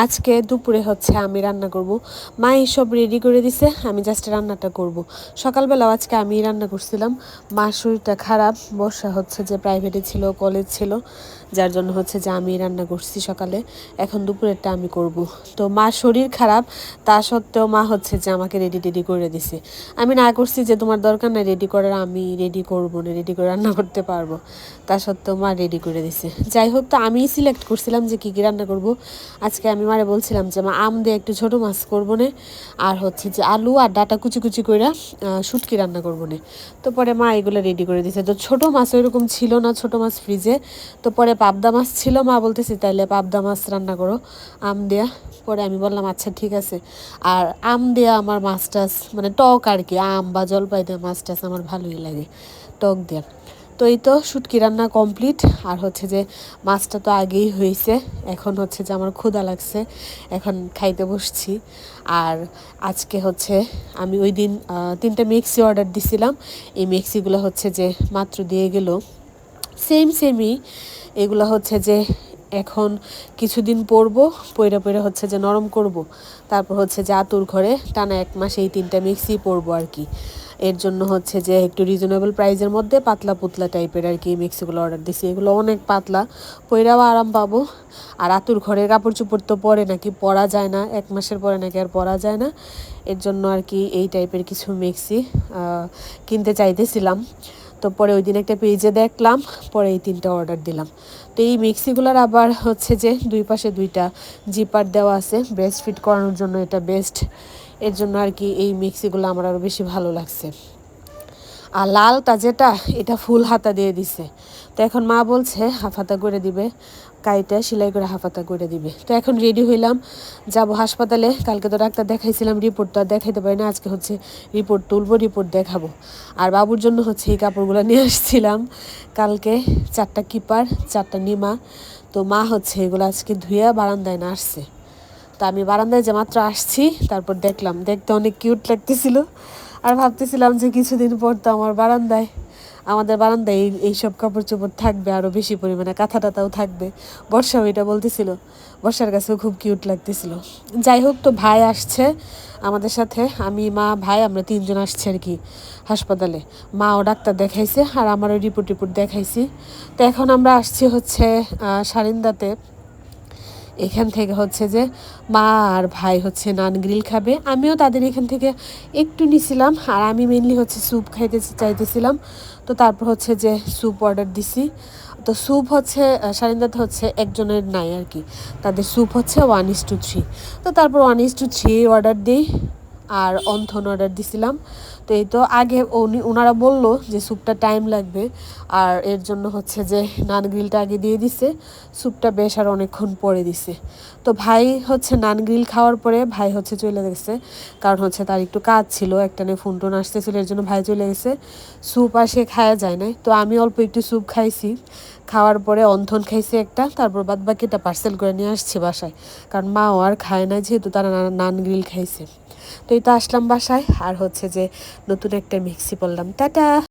আজকে দুপুরে হচ্ছে আমি রান্না করব। মা সব রেডি করে দিছে, আমি জাস্ট রান্নাটা করব। সকালবেলাও আজকে আমি রান্না করছিলাম। মার শরীরটা খারাপ, বর্ষা হচ্ছে যে প্রাইভেটে ছিল, কলেজ ছিল, যার জন্য হচ্ছে যে আমি রান্না করছি সকালে। এখন দুপুরেরটা আমি করব। তো মার শরীর খারাপ, তা সত্ত্বেও মা হচ্ছে যে আমাকে রেডি করে দিছে। আমি না করছি যে তোমার দরকার নাই রেডি করার, আমি রেডি করবো না, রেডি করে রান্না করতে পারবো। তা সত্ত্বেও মা রেডি করে দিছে। যাই হোক, তো আমি সিলেক্ট করছিলাম যে কী কী রান্না করব। আজকে আমি মারে বলছিলাম যে মা আম দিয়ে একটু ছোটো মাছ করবো না, আর হচ্ছে যে আলু আর ডাটা কুচি কুচি করে শুটকি রান্না করবো না। তো পরে মা এগুলো রেডি করে দিয়েছে। তো ছোটো মাছ ওইরকম ছিল না, ছোটো মাছ ফ্রিজে। তো পরে পাবদা মাছ ছিল, মা বলতেছে তাইলে পাবদা মাছ রান্না করো আম দেয়া। পরে আমি বললাম আচ্ছা ঠিক আছে। আর আম দেয়া আমার মাছ টাছ মানে টক আর কি, আম বা জলপাই দেওয়া মাছ টাছ আমার ভালোই লাগে টক দেয়া। তো এই তো শুটকি রান্না কমপ্লিট। আর হচ্ছে যে মাছটা তো আগেই হয়েছে, এখন হচ্ছে যে আমার ক্ষুধা লাগছে, এখন খাইতে বসছি। আর আজকে হচ্ছে আমি ওই দিন 3টা মিক্সি অর্ডার দিছিলাম। এই মিক্সিগুলো হচ্ছে যে মাত্র দিয়ে গেল, সেমই। এগুলো হচ্ছে যে এখন কিছুদিন পরবো, পইরা হচ্ছে যে নরম করব। তারপর হচ্ছে যে আতুর ঘরে টানা 1 মাস এই 3টা মিক্সি পরবো আর কি। এর জন্য হচ্ছে যে একটু রিজনেবল প্রাইসের মধ্যে পাতলা পুতলা টাইপের আর কি মিক্সিগুলো অর্ডার দিছি। এগুলো অনেক পাতলা, পইরাও আরাম পাবো। আর আতুর ঘরের কাপড় চোপড় তো পরে নাকি পরা যায় না, 1 মাসের পরে নাকি আর পরা যায় না। এর জন্য আর কি এই টাইপের কিছু মিক্সি কিনতে চাইতেছিলাম। তো পরে ওই দিন একটা পেজে দেখলাম, পরে এই 3টা অর্ডার দিলাম। তো এই মিক্সিগুলোর আবার হচ্ছে যে 2 পাশে 2টা জিপার দেওয়া আছে, ব্রেস্ট ফিট করানোর জন্য এটা বেস্ট। এর জন্য আর কি এই মিক্সিগুলো আমার আরও বেশি ভালো লাগছে। আর লালটা যেটা, এটা ফুল হাতা দিয়ে দিছে। তো এখন মা বলছে হাফ হাতা করে দিবে, কাইটা সেলাই করে হাফ হাতা করে দিবে। তো এখন রেডি হইলাম, যাব হাসপাতালে। কালকে তো ডাক্তার দেখাইছিলাম, রিপোর্ট তো আর দেখাইতে পারি না, আজকে হচ্ছে রিপোর্ট তুলবো, রিপোর্ট দেখাবো। আর বাবুর জন্য হচ্ছে এই কাপড়গুলো নিয়ে আসছিলাম কালকে, 4টা কিপার 4টা নিমা। তো মা হচ্ছে এগুলো আজকে ধুয়ে বারান্দায় না আসছে। তো আমি বারান্দায় যে মাত্র আসছি, তারপর দেখলাম, দেখতে অনেক কিউট লাগতেছিল। আর ভাবতেছিলাম যে কিছুদিন পর তো আমাদের বারান্দায় এইসব কাপড় চোপড় থাকবে আরও বেশি পরিমাণে, কাঁথা টাথাও থাকবে। বর্ষাও এটা বলতেছিল, বর্ষার কাছেও খুব কিউট লাগতেছিল। যাই হোক, তো ভাই আসছে আমাদের সাথে, আমি মা ভাই আমরা 3জন আসছি আর কি হাসপাতালে। মাও ডাক্তার দেখাইছে আর আমারও রিপোর্ট দেখাইছি। তো এখন আমরা আসছি হচ্ছে সারিন্দাতে। এখান থেকে হচ্ছে যে মা আর ভাই হচ্ছে নান গ্রিল খাবে, আমিও তাদের এখান থেকে একটু নিছিলাম। আর আমি মেনলি হচ্ছে স্যুপ খাইতে চাইতেছিলাম। তো তারপর হচ্ছে যে স্যুপ অর্ডার দিছি। তো স্যুপ হচ্ছে সারিন্দাতে হচ্ছে একজনের নাই আর কি, তাদের স্যুপ হচ্ছে 1:3। তো তারপর 1:3 অর্ডার দিই। আর অন্থন অর্ডার দিছিলাম। তো এই তো আগে ওনারা বললো যে স্যুপটা টাইম লাগবে, আর এর জন্য হচ্ছে যে নান গ্রিলটা আগে দিয়ে দিছে, স্যুপটা বেশ আর অনেকক্ষণ পরে দিছে। তো ভাই হচ্ছে নান গ্রিল খাওয়ার পরে ভাই হচ্ছে চলে গেছে, কারণ হচ্ছে তার একটু কাজ ছিল, একটানে ফোন টোন আসতেছিল, এর জন্য ভাই চলে গেছে। স্যুপ আর সে খাওয়া যায় না, তো আমি অল্প একটু স্যুপ খাইছি। খাওয়ার পরে অন্থন খাইছে একটা, তারপর বাদ বাকিটা পার্সেল করে নিয়ে আসছি বাসায়, কারণ মাও আর খায় না, যেহেতু তারা নান গ্রিল খাইছে। তো এই তো আসলাম বাসায়, আর হচ্ছে যে নতুন একটা মিক্সি পরলাম। টাটা।